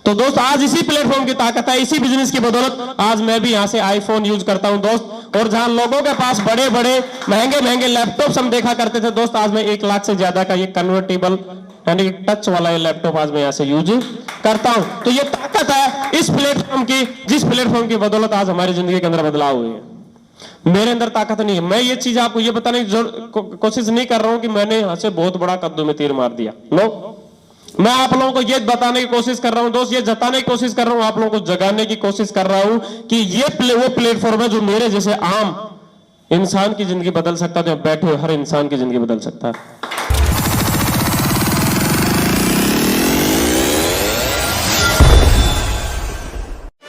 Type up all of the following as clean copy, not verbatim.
तो दोस्त आज इसी प्लेटफॉर्म की ताकत है, इसी बिजनेस की बदौलत आज मैं भी यहां से आईफोन यूज करता हूं दोस्त। और जहां लोगों के पास बड़े बड़े महंगे महंगे लैपटॉप्स हम देखा करते थे दोस्त, आज मैं 1 लाख से ज्यादा का ये कन्वर्टेबल यानी टच वाला ये लैपटॉप आज मैं यहां से यूज करता हूं। तो ये ताकत है इस प्लेटफॉर्म की, जिस प्लेटफॉर्म की बदौलत आज हमारी जिंदगी के अंदर बदलाव हुए हैं। मेरे अंदर ताकत नहीं है। मैं ये चीज आपको ये बताने की कोशिश नहीं कर रहा हूं कि मैंने यहां से बहुत बड़ा कद्दू में तीर मार दिया। नो, मैं आप लोगों को ये बताने की कोशिश कर रहा हूं दोस्त, ये जताने की कोशिश कर रहा हूं, आप लोगों को जगाने की कोशिश कर रहा हूं कि ये वो प्लेटफॉर्म है जो मेरे जैसे आम इंसान की जिंदगी बदल सकता है, जो बैठे हुए हर इंसान की जिंदगी बदल सकता है।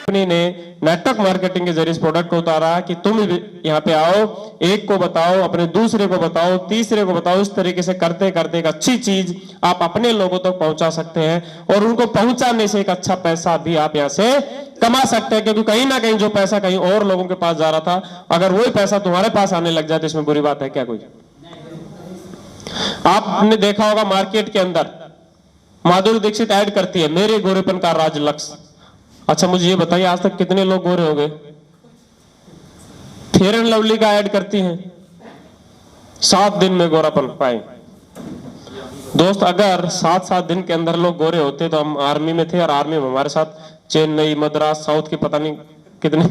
कंपनी ने नेटवर्क मार्केटिंग के जरिए इस प्रोडक्ट को उतारा कि तुम यहाँ पे आओ, एक को बताओ, अपने दूसरे को बताओ, तीसरे को बताओ। इस तरीके से करते करते एक अच्छी चीज आप अपने लोगों तक पहुंचा सकते हैं और उनको पहुंचाने से एक अच्छा पैसा भी आप यहाँ से कमा सकते हैं। क्योंकि कहीं ना कहीं जो पैसा कहीं और लोगों के पास जा रहा था, अगर वही पैसा तुम्हारे पास आने लग जाए तो इसमें बुरी बात है क्या कोई? आपने देखा होगा मार्केट के अंदर माधुरी दीक्षित ऐड करती है, मेरे गोरेपन का राज लक्ष्य। अच्छा मुझे ये बताइए आज तक कितने लोग गोरे हो गए? फेयर एंड लवली का ऐड करती हैं, 7 दिन में गोरापन पाए। दोस्त अगर 7 दिन के अंदर लोग गोरे होते तो हम आर्मी में थे, और आर्मी में हमारे साथ चेन्नई, मद्रास, साउथ की पता नहीं कितने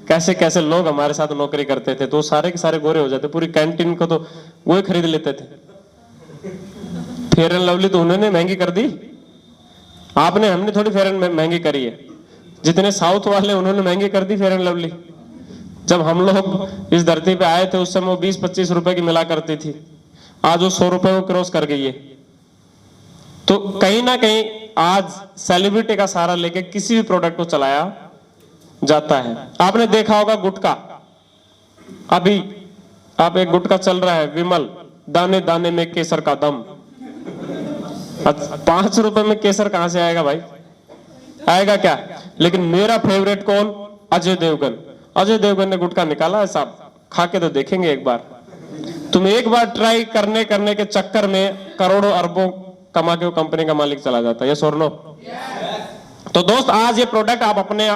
कैसे कैसे लोग हमारे साथ नौकरी करते थे, तो सारे के सारे गोरे हो जाते। पूरी कैंटीन को तो वो ही खरीद लेते थे। फेयर एंड लवली तो उन्होंने महंगी कर दी, आपने हमने थोड़ी फेयर एंड महंगी करी है। जितने साउथ वाले उन्होंने महंगी कर दी फेयर एंड लवली। जब हम लोग इस धरती पे आए थे उस समय वो 20-25 रुपए की मिला करती थी, आज वो 100 रुपए को क्रॉस कर गई है। तो कहीं ना कहीं आज सेलिब्रिटी का सहारा लेके किसी भी प्रोडक्ट को चलाया जाता है। आपने देखा होगा गुटखा, अभी आप एक गुटखा चल रहा है विमल, दाने दाने में केसर का दम। 5 रुपए में केसर कहां से आएगा भाई? आएगा क्या? लेकिन मेरा फेवरेट कौन? अजय देवगन। अजय देवगन ने गुटखा निकाला है साहब, खा के तो देखेंगे एक बार। तुम एक बार ट्राई करने के चक्कर में करोड़ों अरबों कमा के वो कंपनी का मालिक चला जाता है। ये सोर नो? तो दोस्त आज ये प्रोडक्ट आप अपने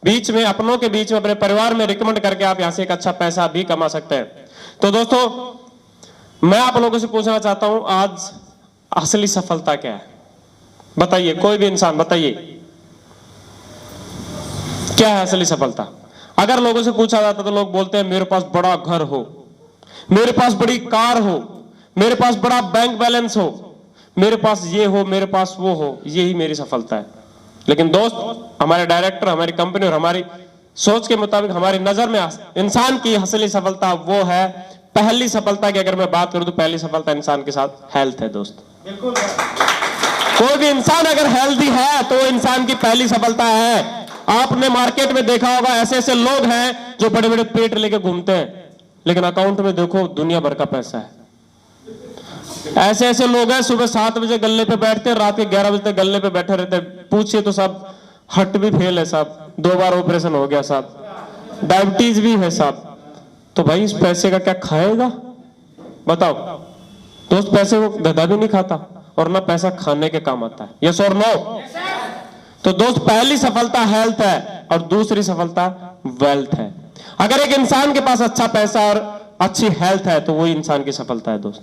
बीच में, अपनों के बीच में, अपने परिवार में रिकमेंड करके आप यहां से एक अच्छा पैसा भी कमा सकते हैं। तो दोस्तों मैं आप लोगों से पूछना चाहता हूं आज असली सफलता क्या है? बताइए, कोई भी इंसान बताइए क्या है असली सफलता? अगर लोगों से पूछा जाता तो लोग बोलते हैं मेरे पास बड़ा घर हो, मेरे पास बड़ी कार हो, मेरे पास बड़ा बैंक बैलेंस हो, मेरे पास ये हो, मेरे पास वो हो, यही मेरी सफलता है। लेकिन दोस्त हमारे डायरेक्टर, हमारी कंपनी और हमारी सोच के मुताबिक हमारी नजर में इंसान की असली सफलता वो है, पहली सफलता की अगर मैं बात करूं तो पहली सफलता इंसान के साथ हेल्थ है दोस्त। कोई भी इंसान अगर हेल्दी है तो इंसान की पहली सफलता है। आपने मार्केट में देखा होगा ऐसे ऐसे लोग हैं जो बड़े बड़े पेट लेके घूमते हैं, लेकिन अकाउंट में देखो दुनिया भर का पैसा है। ऐसे ऐसे लोग हैं सुबह 7 बजे गल्ले पे बैठते हैं, रात के 11 बजे तक गल्ले पे बैठे रहते हैं। पूछिए तो सब हट भी फेल है साहब, 2 बार ऑपरेशन हो गया साहब, डायबिटीज भी है साहब। तो भाई इस पैसे का क्या खाएगा बताओ? दोस्त पैसे को गधा भी नहीं खाता और ना पैसा खाने के काम आता है। यस और नो? तो दोस्त पहली सफलता हेल्थ है और दूसरी सफलता वेल्थ है। अगर एक इंसान के पास अच्छा पैसा और अच्छी हेल्थ है तो वही इंसान की सफलता है दोस्त।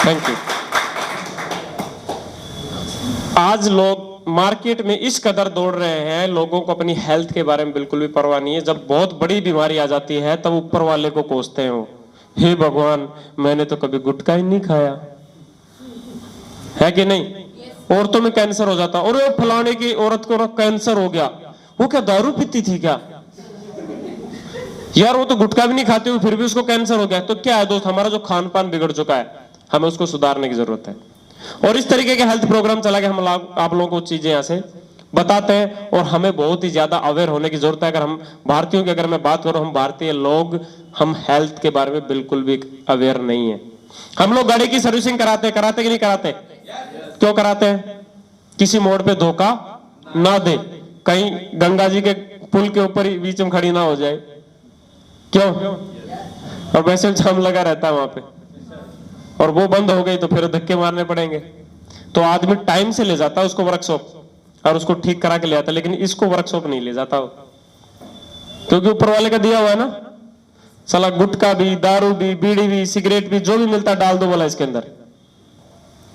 Thank you. आज लोग मार्केट में इस कदर दौड़ रहे हैं, लोगों को अपनी हेल्थ के बारे में बिल्कुल भी परवाह नहीं है। जब बहुत बड़ी बीमारी आ जाती है तब ऊपर वाले को कोसते हैं वो, हे भगवान मैंने तो कभी गुटखा ही नहीं खाया, है कि नहीं? औरतों में कैंसर हो जाता, और फलाने की औरत को कैंसर हो गया, वो क्या दारू पीती थी क्या? यार वो तो गुटखा भी नहीं खाती हुई फिर भी उसको कैंसर हो गया। तो क्या है दोस्त, हमारा जो खान पान बिगड़ चुका है, हमें उसको सुधारने की जरूरत है। और इस तरीके के हेल्थ प्रोग्राम चला के हम आप लोगों को चीजें यहाँ से बताते हैं और हमें बहुत ही ज्यादा अवेयर होने की जरूरत है। अगर हम भारतीयों की अगर मैं बात करूं, हम भारतीय लोग हम हेल्थ के बारे में बिल्कुल भी अवेयर नहीं है। हम लोग गाड़ी की सर्विसिंग कराते कि नहीं कराते? क्यों कराते हैं? किसी मोड़ पे धोखा ना दे, कहीं गंगा जी के पुल के ऊपर ही बीच में खड़ी ना हो जाए, क्यों? और वैसे जाम लगा रहता है वहां पे, और वो बंद हो गई तो फिर धक्के मारने पड़ेंगे। तो आदमी टाइम से ले जाता है उसको वर्कशॉप और उसको ठीक करा के ले आता है, लेकिन इसको वर्कशॉप नहीं ले जाता, क्योंकि ऊपर वाले का दिया हुआ है ना। साला गुटखा भी, दारू भी, बीड़ी भी, सिगरेट भी, जो भी मिलता डाल दो बोला इसके अंदर,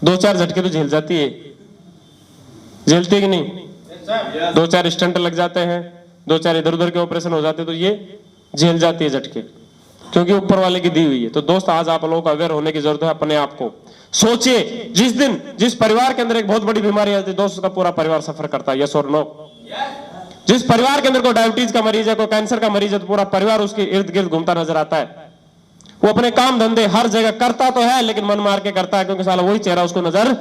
2-4 झटके तो झेल जाती है, झेलती है कि नहीं? 2-4 स्टंट लग जाते हैं, 2-4 इधर उधर के ऑपरेशन हो जाते, तो ये झेल जाती है झटके, क्योंकि ऊपर वाले की दी हुई है। तो दोस्त आज आप लोगों को अवेयर होने की जरूरत है। अपने आप को सोचिए, जिस दिन जिस परिवार के अंदर एक बहुत बड़ी बीमारी आती है दोस्त, उसका पूरा परिवार सफर करता है, यस और नो? जिस परिवार के अंदर कोई डायबिटीज का मरीज है, कोई कैंसर का मरीज है, तो पूरा परिवार उसके इर्द गिर्द घूमता नजर आता है। वो अपने काम धंधे हर जगह करता तो है, लेकिन मन मार के करता है, क्योंकि साला वही चेहरा उसको नजर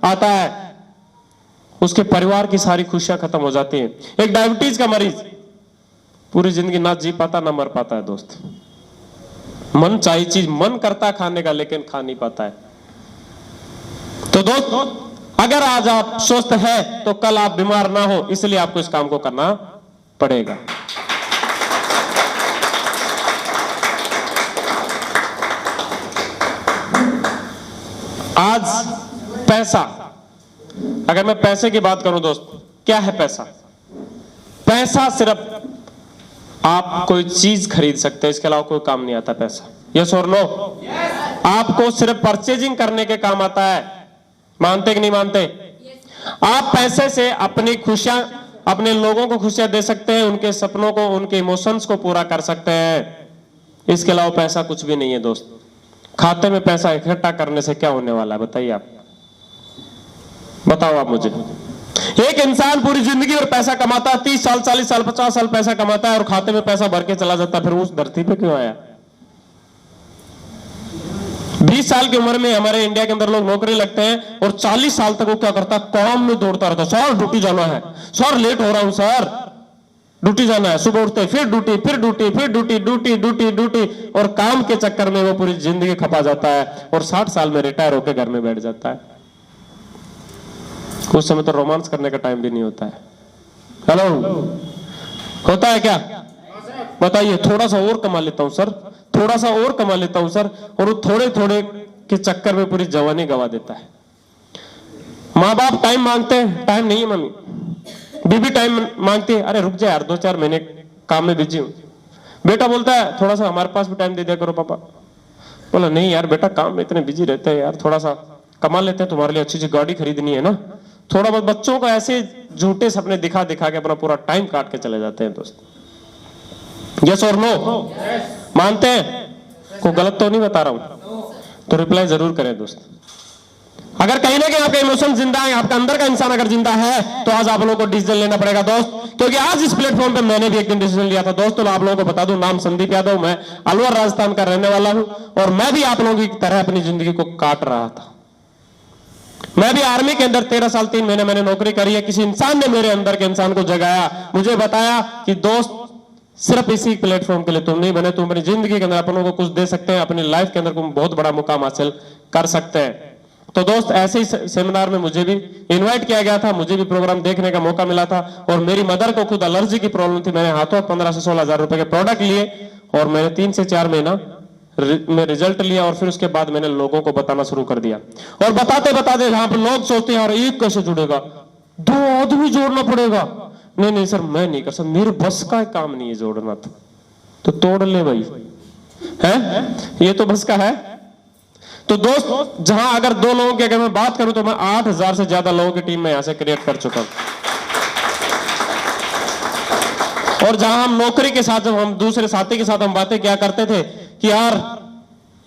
आता है। उसके परिवार की सारी खुशियां खत्म हो जाती हैं। एक डायबिटीज का मरीज पूरी जिंदगी ना जी पाता ना मर पाता है दोस्त। मन चाहिए चीज, मन करता है खाने का, लेकिन खा नहीं पाता है। तो दोस्त, अगर आज आप स्वस्थ है तो कल आप बीमार ना हो, इसलिए आपको इस काम को करना पड़ेगा। आज पैसा, अगर मैं पैसे की बात करूं दोस्त, क्या है पैसा? पैसा सिर्फ आप कोई चीज खरीद सकते हैं, इसके अलावा कोई काम नहीं आता पैसा, यस और नो? आपको सिर्फ परचेजिंग करने के काम आता है, मानते कि नहीं मानते? आप पैसे से अपनी खुशियां, अपने लोगों को खुशियां दे सकते हैं, उनके सपनों को, उनके इमोशंस को पूरा कर सकते हैं। इसके अलावा पैसा कुछ भी नहीं है दोस्त। खाते में पैसा इकट्ठा करने से क्या होने वाला है बताइए आप, बताओ आप मुझे। एक इंसान पूरी जिंदगी और पैसा कमाता है, 30 साल, 40 साल, 50 साल पैसा कमाता है, और खाते में पैसा भर के चला जाता है, फिर उस धरती पे क्यों आया? 20 साल की उम्र में हमारे इंडिया के अंदर लोग नौकरी लगते हैं, और 40 साल तक वो क्या करता है? काम में दौड़ता रहता है। सर ड्यूटी जाना है, सर लेट हो रहा हूं, सर ड्यूटी जाना है। सुबह उठते फिर ड्यूटी, फिर ड्यूटी, फिर ड्यूटी, ड्यूटी ड्यूटी ड्यूटी, और काम के चक्कर में वो पूरी जिंदगी खपा जाता है, और 60 साल में रिटायर होकर घर में बैठ जाता है। उस समय तो रोमांस करने का टाइम भी नहीं होता है। हेलो, होता है क्या? बताइए। थोड़ा सा और कमा लेता हूं सर, थोड़ा सा और कमा लेता हूं सर, और वो थोड़े थोड़े के चक्कर में पूरी जवानी गवा देता है। माँ बाप टाइम मांगते हैं, टाइम नहीं है मम्मी। बीबी टाइम मांगती है, अरे रुक जा यार 2-4 महीने काम में बिजी हूं। बेटा बोलता है थोड़ा सा हमारे पास भी टाइम दे दिया करो पापा। बोला नहीं यार बेटा, काम में इतने बिजी रहते हैं यार, थोड़ा सा कमा लेते हैं, तुम्हारे लिए अच्छी अच्छी गाड़ी खरीदनी है ना। थोड़ा बहुत बच्चों को ऐसे झूठे सपने दिखा दिखा के अपना पूरा टाइम काट के चले जाते हैं दोस्त, यस और नो? मानते हैं? को गलत तो नहीं बता रहा हूं? तो रिप्लाई जरूर करें दोस्त। अगर कहीं ना कहीं आपका इमोशन जिंदा है, आपका अंदर का इंसान अगर जिंदा है, तो आज आप लोगों को डिसीजन लेना पड़ेगा दोस्त। क्योंकि आज इस प्लेटफॉर्म पे मैंने भी एक दिन डिसीजन लिया था दोस्तों। आप लोगों को बता दूं, नाम संदीप यादव, मैं अलवर राजस्थान का रहने वाला हूं, और मैं भी आप लोगों की तरह अपनी जिंदगी को काट रहा था। मैं भी आर्मी के अंदर 13 साल 3 महीने मैंने नौकरी करी है। किसी इंसान ने मेरे अंदर के इंसान को जगाया, मुझे बताया कि दोस्त सिर्फ इसी प्लेटफॉर्म के लिए तुम नहीं बने, तुम अपनी जिंदगी के अंदर अपनों को कुछ दे सकते हैं, अपनी लाइफ के अंदर तुम बहुत बड़ा मुकाम हासिल कर सकते हैं। तो दोस्त ऐसे ही सेमिनार में मुझे भी इनवाइट किया गया था, मुझे भी प्रोग्राम देखने का मौका मिला था। और मेरी मदर को खुद एलर्जी की प्रॉब्लम थी। मैंने हाथों 15 से 16 हजार रुपए के प्रोडक्ट लिए, और मैंने 3 से 4 महीना में रिजल्ट लिया, और फिर उसके बाद मैंने लोगों को बताना शुरू कर दिया। और बताते बताते जहां पर लोग सोचते हैं यार एक कैसे जुड़ेगा, 2 आदमी जोड़ना पड़ेगा। नहीं नहीं सर, मैं नहीं कर सकता, मेरे बस का काम नहीं है जोड़ना। तो तोड़ ले भाई, है ये तो बस का है। तो दोस्त, जहां अगर 2 लोगों की अगर मैं बात करूं, तो मैं 8000 से ज्यादा लोगों की टीम में यहां से क्रिएट कर चुका हूं। और जहां हम नौकरी के साथ, जब हम दूसरे साथी के साथ हम बातें क्या करते थे कि यार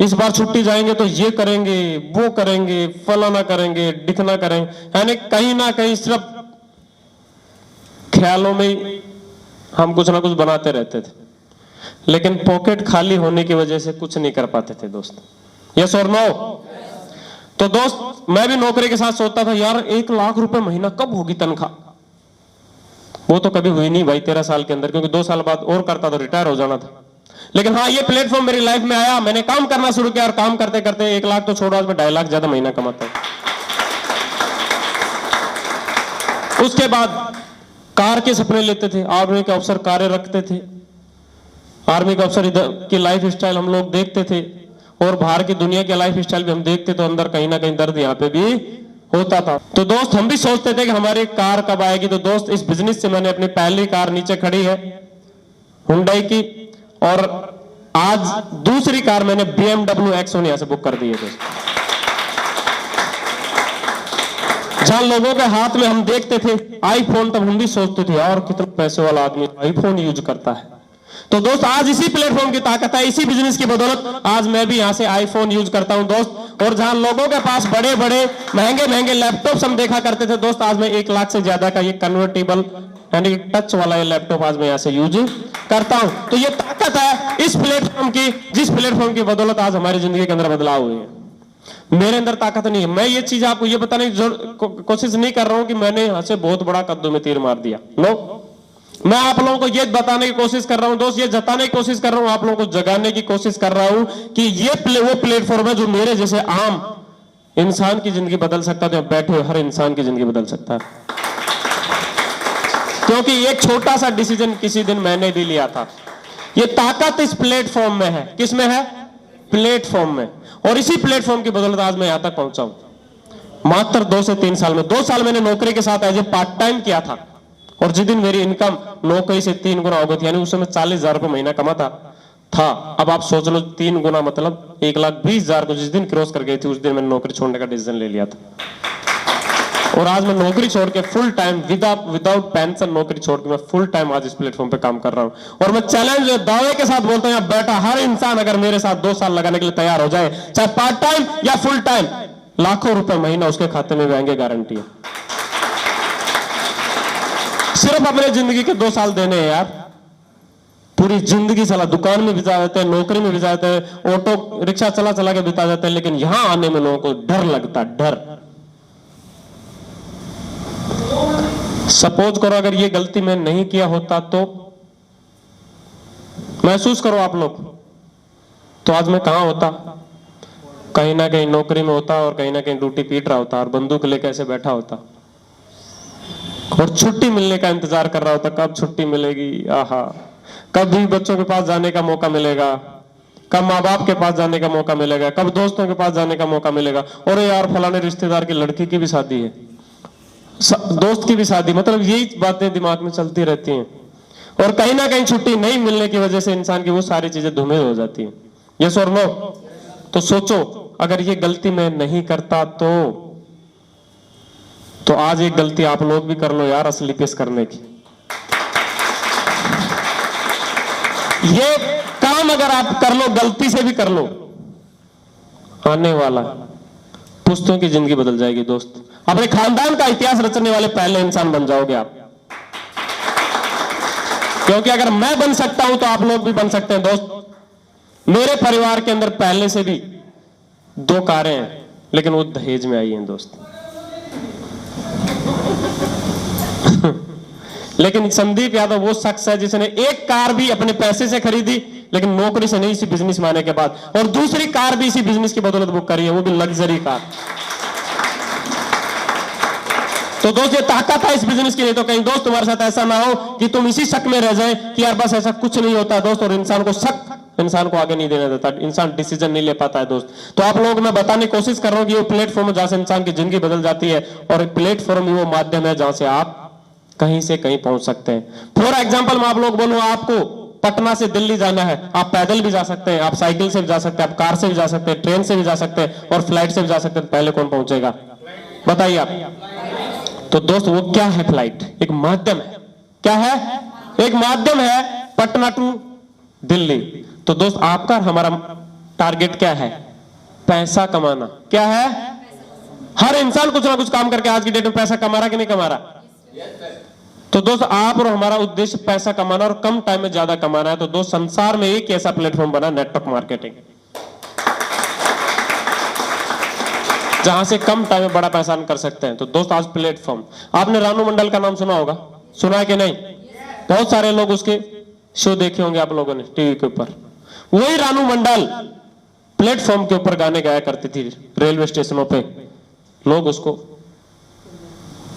इस बार छुट्टी जाएंगे तो ये करेंगे, वो करेंगे, फलाना करेंगे, दिखना करेंगे, यानी कहीं ना कहीं सिर्फ ख्यालों में हम कुछ ना कुछ बनाते रहते थे, लेकिन पॉकेट खाली होने की वजह से कुछ नहीं कर पाते थे दोस्त, यस और नो? तो दोस्त, मैं भी नौकरी के साथ सोचता था यार 1 लाख रुपए महीना कब होगी तनख्वाह। वो तो कभी हुई नहीं भाई 13 साल के अंदर, क्योंकि 2 साल बाद और करता तो रिटायर हो जाना था। लेकिन हाँ, ये प्लेटफॉर्म मेरी लाइफ में आया, मैंने काम करना शुरू किया, और काम करते करते 1 लाख तो छोड़ो, आज मैं 2.5 लाख ज्यादा महीना कमाता हूं। उसके बाद कार के सपने लेते थे, आर्मी के अफसर कारें रखते थे, आर्मी का अफसर की लाइफ स्टाइल हम लोग देखते थे और बाहर की दुनिया की लाइफ स्टाइल भी हम देखते, तो अंदर कहीं ना कहीं दर्द यहाँ पे भी होता था। तो दोस्त हम भी सोचते थे कि हमारी कार कब आएगी। तो दोस्त इस बिजनेस से मैंने अपनी पहली कार नीचे खड़ी है हुंडई की, और आज दूसरी कार मैंने BMW X1 यहां से बुक कर दी है दोस्त। जहां लोगों के हाथ में हम देखते थे आईफोन, तब हम भी सोचते थे यार कितना पैसे वाला आदमी आईफोन यूज करता है। तो दोस्त आज इसी प्लेटफॉर्म की ताकत है, इसी बिजनेस की बदौलत आज मैं भी यहां से आईफोन यूज करता हूं दोस्त। और जहां लोगों के पास बड़े बड़े महंगे महंगे लैपटॉप हम देखा करते थे दोस्त, आज मैं 1 लाख से ज्यादा का ये कन्वर्टेबल यानी टच वाला ये लैपटॉप आज मैं यहां से यूज करता हूं। तो ये ताकत है इस प्लेटफॉर्म की, जिस प्लेटफॉर्म की बदौलत आज हमारी जिंदगी के अंदर बदलाव हुए हैं। मेरे अंदर ताकत नहीं है। मैं ये चीज आपको ये बताने की कोशिश नहीं कर रहा हूं कि मैंने यहां से बहुत बड़ा कद्दू में तीर मार दिया। नो, मैं आप लोगों को ये बताने की कोशिश कर रहा हूं दोस्त, ये जताने की कोशिश कर रहा हूं, आप लोगों को जगाने की कोशिश कर रहा हूं कि ये वो प्लेटफॉर्म है जो मेरे जैसे आम इंसान की जिंदगी बदल सकता है। तो बैठे हुए हर इंसान की जिंदगी बदल सकता है, क्योंकि एक छोटा सा डिसीजन किसी दिन मैंने भी लिया था। ये ताकत इस प्लेटफॉर्म में है। किस में है? प्लेटफॉर्म में। और इसी प्लेटफॉर्म की बदौलत आज मैं यहां तक पहुंचा हूं मात्र 2 से 3 साल में। 2 साल मैंने नौकरी के साथ एज ए पार्ट टाइम किया था, और जिस दिन मेरी इनकम नौकरी से 3 गुना हो गई थी, यानी उस समय 40,000 रुपए महीना कमाता था। अब आप सोच लो 3 गुना मतलब 1,20,000 को जिस दिन क्रॉस कर गई थी, उस दिन मैंने नौकरी छोड़ने का डिसीजन ले लिया था। और आज मैं नौकरी छोड़ के फुल टाइम विदाउट पेंशन नौकरी छोड़ के मैं फुल टाइम आज इस प्लेटफॉर्म पे काम कर रहा हूं। और मैं चैलेंज दावे के साथ बोलता हूं, बैठा हर इंसान अगर मेरे साथ 2 साल लगाने के लिए तैयार हो जाए, चाहे पार्ट टाइम या फुल टाइम, लाखों रुपए महीना उसके खाते में आएंगे, गारंटी है। सिर्फ अपने जिंदगी के 2 साल देने हैं यार। पूरी जिंदगी साला दुकान में बिता देते हैं, नौकरी में बिता देते हैं, ऑटो रिक्शा चला चला के बिता देते हैं, लेकिन यहां आने में लोगों को डर लगता, डर। सपोज करो अगर ये गलती मैं नहीं किया होता, तो महसूस करो आप लोग, तो आज मैं कहां होता? कहीं ना कहीं नौकरी में होता, और कहीं ना कहीं ड्यूटी पीट रहा होता, और बंदूक लेकर ऐसे बैठा होता, और छुट्टी मिलने का इंतजार कर रहा होता, कब छुट्टी मिलेगी, आहा, कब भी बच्चों के पास जाने का मौका मिलेगा, कब माँ बाप के पास जाने का मौका मिलेगा, कब दोस्तों के पास जाने का मौका मिलेगा। और यार फलाने रिश्तेदार की लड़की की भी शादी है, दोस्त की भी शादी, मतलब यही बातें दिमाग में चलती रहती हैं। और कहीं ना कहीं छुट्टी नहीं मिलने की वजह से इंसान की वो सारी चीजें धूमिल हो जाती हैं। यस और नो? तो सोचो अगर ये गलती मैं नहीं करता तो आज एक गलती आप लोग भी कर लो यार, असली पेश करने की। ये काम अगर आप कर लो, गलती से भी कर लो, आने वाला पुश्तों की जिंदगी बदल जाएगी दोस्त। अपने खानदान का इतिहास रचने वाले पहले इंसान बन जाओगे आप। क्योंकि अगर मैं बन सकता हूं तो आप लोग भी बन सकते हैं दोस्त। मेरे परिवार के अंदर पहले से भी 2 कारें हैं, लेकिन वो दहेज में आई हैं दोस्त। लेकिन संदीप यादव वो शख्स है जिसने एक कार भी अपने पैसे से खरीदी, लेकिन नौकरी से नहीं, इसी बिजनेस में आने के बाद, और दूसरी कार भी इसी बिजनेस की बदौलत बुक करी है, वो भी लग्जरी कार। तो दोस्त ये ताकत है इस बिजनेस की। नहीं तो कहीं दोस्त तुम्हारे साथ ऐसा ना हो कि तुम इसी शक में रह जाए कि यार बस ऐसा कुछ नहीं होता दोस्त, और इंसान को शक इंसान को आगे नहीं देने देता, इंसान डिसीजन नहीं ले पाता है दोस्त। तो आप लोगों को मैं बताने की कोशिश कर रहा हूं कि वो प्लेटफॉर्म है जहां से इंसान की जिंदगी बदल जाती है, और प्लेटफॉर्म ही वो माध्यम है जहां से आप कहीं से कहीं पहुंच सकते हैं। फॉर एग्जाम्पल मैं आप लोग बोलूं, आपको पटना से दिल्ली जाना है, आप पैदल भी जा सकते हैं, आप साइकिल से भी जा सकते हैं, आप कार से भी जा सकते हैं, ट्रेन से भी जा सकते हैं, और फ्लाइट से भी जा सकते हैं। पहले कौन पहुंचेगा बताइए आप? तो दोस्त वो क्या है? फ्लाइट एक माध्यम है। क्या है? एक माध्यम है, पटना टू दिल्ली। तो दोस्त आपका हमारा टारगेट क्या है? पैसा कमाना। क्या है? हर इंसान कुछ ना कुछ काम करके आज की डेट में पैसा कमा रहा कि नहीं कमा रहा? तो दोस्त आप और हमारा उद्देश्य पैसा कमाना, और कम टाइम में ज्यादा कमाना है। तो दोस्त संसार में एक ऐसा प्लेटफॉर्म बना, नेटवर्क मार्केटिंग, जहां से कम टाइम में बड़ा पैसा अर्न कर सकते हैं। तो दोस्त आज प्लेटफॉर्म, आपने रानू मंडल का नाम सुना होगा, सुना है कि नहीं? बहुत सारे लोग उसके शो देखे होंगे आप लोगों ने टीवी के ऊपर। वही रानू मंडल प्लेटफॉर्म के ऊपर गाने गाया करती थी, रेलवे स्टेशनों पे लोग उसको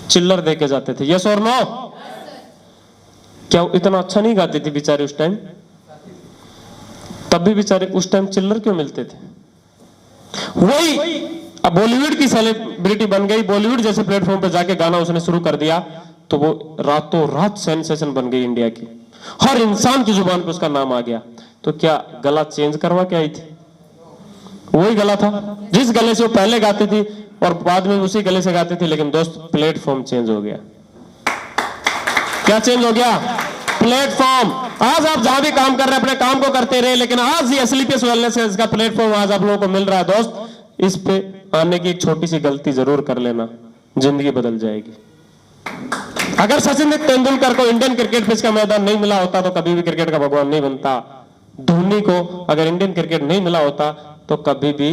चिल्लर दे के जाते थे। यस और नो? क्या वो इतना अच्छा नहीं गाती थी बेचारी उस टाइम? तब भी बेचारे उस टाइम चिल्लर क्यों मिलते थे? वही अब बॉलीवुड की सेलिब्रिटी बन गई, बॉलीवुड जैसे प्लेटफॉर्म पे जाके गाना उसने शुरू कर दिया तो वो रातों रात सेंसेशन बन गई इंडिया की, हर इंसान की जुबान पे उसका नाम आ गया। तो क्या गला चेंज करवा के आई थी? वही गला था जिस गले से वो पहले गाती थी और बाद में उसी गले से गाती थी, लेकिन दोस्त प्लेटफॉर्म चेंज हो गया। क्या चेंज हो गया? प्लेटफॉर्म। आज आप जहां भी काम कर रहे हैं अपने काम को करते रहे, लेकिन आज ये स्लीपियस वेलनेस का प्लेटफॉर्म आज आप लोगों को मिल रहा है दोस्त, इस पे आने की एक छोटी सी गलती जरूर कर लेना, जिंदगी बदल जाएगी। अगर सचिन तेंदुलकर को इंडियन क्रिकेट पिच का मैदान नहीं मिला होता तो कभी भी क्रिकेट का भगवान नहीं बनता। धोनी को अगर इंडियन क्रिकेट नहीं मिला होता तो कभी भी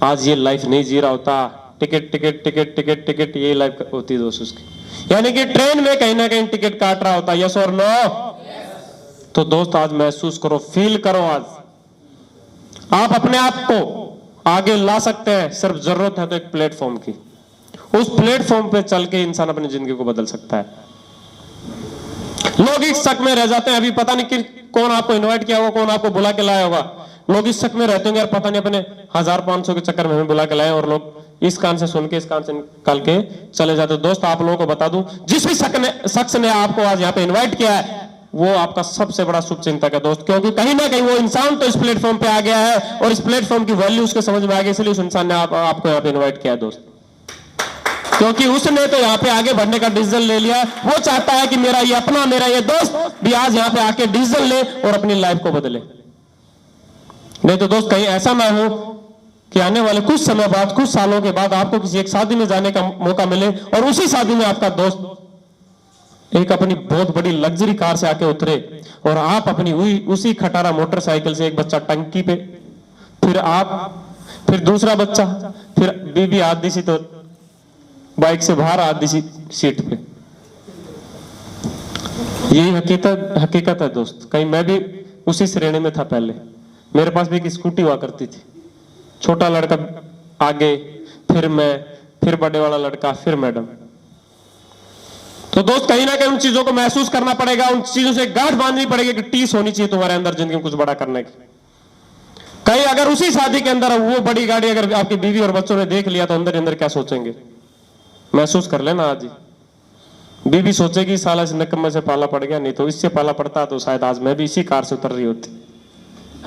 आज ये लाइफ नहीं जी रहा होता। Ticket ticket ticket ticket ticket ये लाइफ होती दोस्त उसकी, यानी कि ट्रेन में कहीं ना कहीं टिकट काट रहा होता। यस और नो? तो दोस्त आज महसूस करो, फील करो, आज आप अपने आप को आगे ला सकते हैं, सिर्फ जरूरत है तो एक प्लेटफॉर्म की। उस प्लेटफॉर्म पे चल के इंसान अपनी जिंदगी को बदल सकता है। लोग इस शक में रह जाते हैं, अभी पता नहीं कि कौन आपको इनवाइट किया होगा, कौन आपको बुला के लाया होगा। लोग इस शक में रहते होंगे यार पता नहीं अपने 1000-500 के चक्कर में हमें बुला के लाए, और लोग इस कान से सुन के इस कान से निकाल के चले जाते। दोस्त आप लोगों को बता दूं, जिस भी शख्स ने आपको आज यहाँ पे इन्वाइट किया है वो आपका सबसे बड़ा शुभ चिंतक है दोस्त, क्योंकि कहीं ना कहीं वो इंसान तो इस प्लेटफॉर्म पे आ गया है और इस प्लेटफॉर्म की वैल्यू उसके समझ में आ गई, इसलिए उस इंसान ने आपको यहाँ पे इन्वाइट किया है दोस्त, क्योंकि उसने तो यहाँ पे आगे बढ़ने का डिसीजन ले लिया। वो चाहता है कि मेरा ये अपना, मेरा ये दोस्त भी आज यहाँ पे आके डिसीजन ले और अपनी लाइफ को बदले। नहीं तो दोस्त कहीं ऐसा ना हो कि आने वाले कुछ समय बाद, कुछ सालों के बाद आपको किसी एक शादी में जाने का मौका मिले और उसी शादी में आपका दोस्त एक अपनी बहुत बड़ी लग्जरी कार से आके उतरे और आप अपनी उसी खटारा मोटरसाइकिल से, एक बच्चा टंकी पे, फिर आप, फिर दूसरा बच्चा, फिर बीबी आधी सी तो बाइक से बाहर आधी सी सीट पे। यही हकीकत है दोस्त। कहीं मैं भी उसी श्रेणी में था पहले। मेरे पास भी एक स्कूटी हुआ करती थी, छोटा लड़का आगे, फिर मैं, फिर बड़े वाला लड़का, फिर मैडम। तो दोस्त कहीं ना कहीं उन चीजों को महसूस करना पड़ेगा, उन चीजों से गांठ बांधनी पड़ेगी कि टीस होनी चाहिए तुम्हारे अंदर जिंदगी में कुछ बड़ा करने की। कहीं अगर उसी शादी के अंदर वो बड़ी गाड़ी अगर आपकी बीवी और बच्चों ने देख लिया तो अंदर अंदर क्या सोचेंगे? महसूस कर लेना आज ही। बीवी सोचेगी साला इस नकम्मे से पाला पड़ गया, नहीं तो इससे पाला पड़ता तो शायद आज मैं भी इसी कार से उतर रही होती।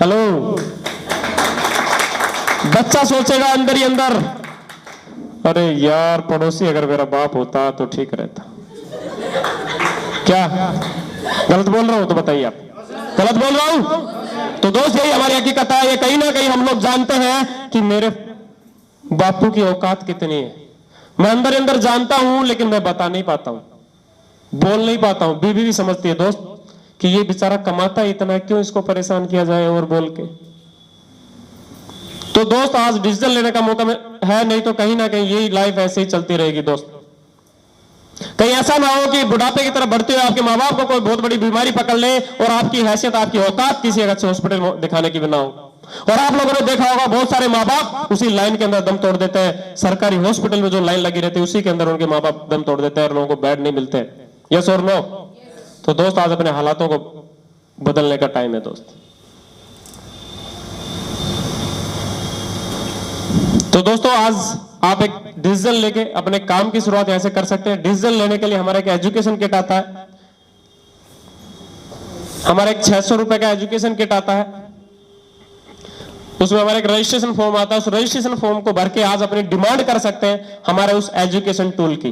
हेलो। बच्चा सोचेगा अंदर ही अंदर, अरे यार पड़ोसी अगर मेरा बाप होता तो ठीक रहता। क्या गलत बोल रहा हूं तो बताइए, आप गलत बोल रहा हूं? तो दोस्त यही हमारी हकीकत है। ये कहीं ना कहीं हम लोग जानते हैं कि मेरे बापू की औकात कितनी है। मैं अंदर अंदर जानता हूं लेकिन मैं बता नहीं पाता हूं, बोल नहीं पाता हूं। बीवी भी समझती है दोस्त कि ये बेचारा कमाता इतना, क्यों इसको परेशान किया जाए और बोल के। तो दोस्त आज डिसीजन लेने का मौका है, नहीं तो कहीं ना कहीं यही लाइफ ऐसे ही चलती रहेगी दोस्त। कहीं ऐसा ना हो कि बुढ़ापे की तरफ बढ़ते हुए आपके माँ बाप को कोई बहुत बड़ी बीमारी पकड़ ले और आपकी हैसियत, आपकी औकात किसी अच्छे हॉस्पिटल में दिखाने की भी ना हो। और आप लोगों ने देखा होगा बहुत सारे माँ बाप उसी लाइन के अंदर दम तोड़ देते हैं। सरकारी हॉस्पिटल में जो लाइन लगी रहती है उसी के अंदर उनके माँ बाप दम तोड़ देते हैं और लोगों को बेड नहीं मिलते। यस और नो? तो दोस्त आज अपने हालातों को बदलने का टाइम है दोस्त। तो दोस्तों आज आप एक डिसीजन लेके अपने काम की शुरुआत ऐसे कर सकते हैं। डिसीजन लेने के लिए हमारा एक एजुकेशन किट आता है, हमारा एक 600 रुपए का एजुकेशन किट आता है। उसमें हमारा एक रजिस्ट्रेशन फॉर्म आता है। उस रजिस्ट्रेशन फॉर्म को भर के आज अपनी डिमांड कर सकते हैं हमारे उस एजुकेशन टूल की।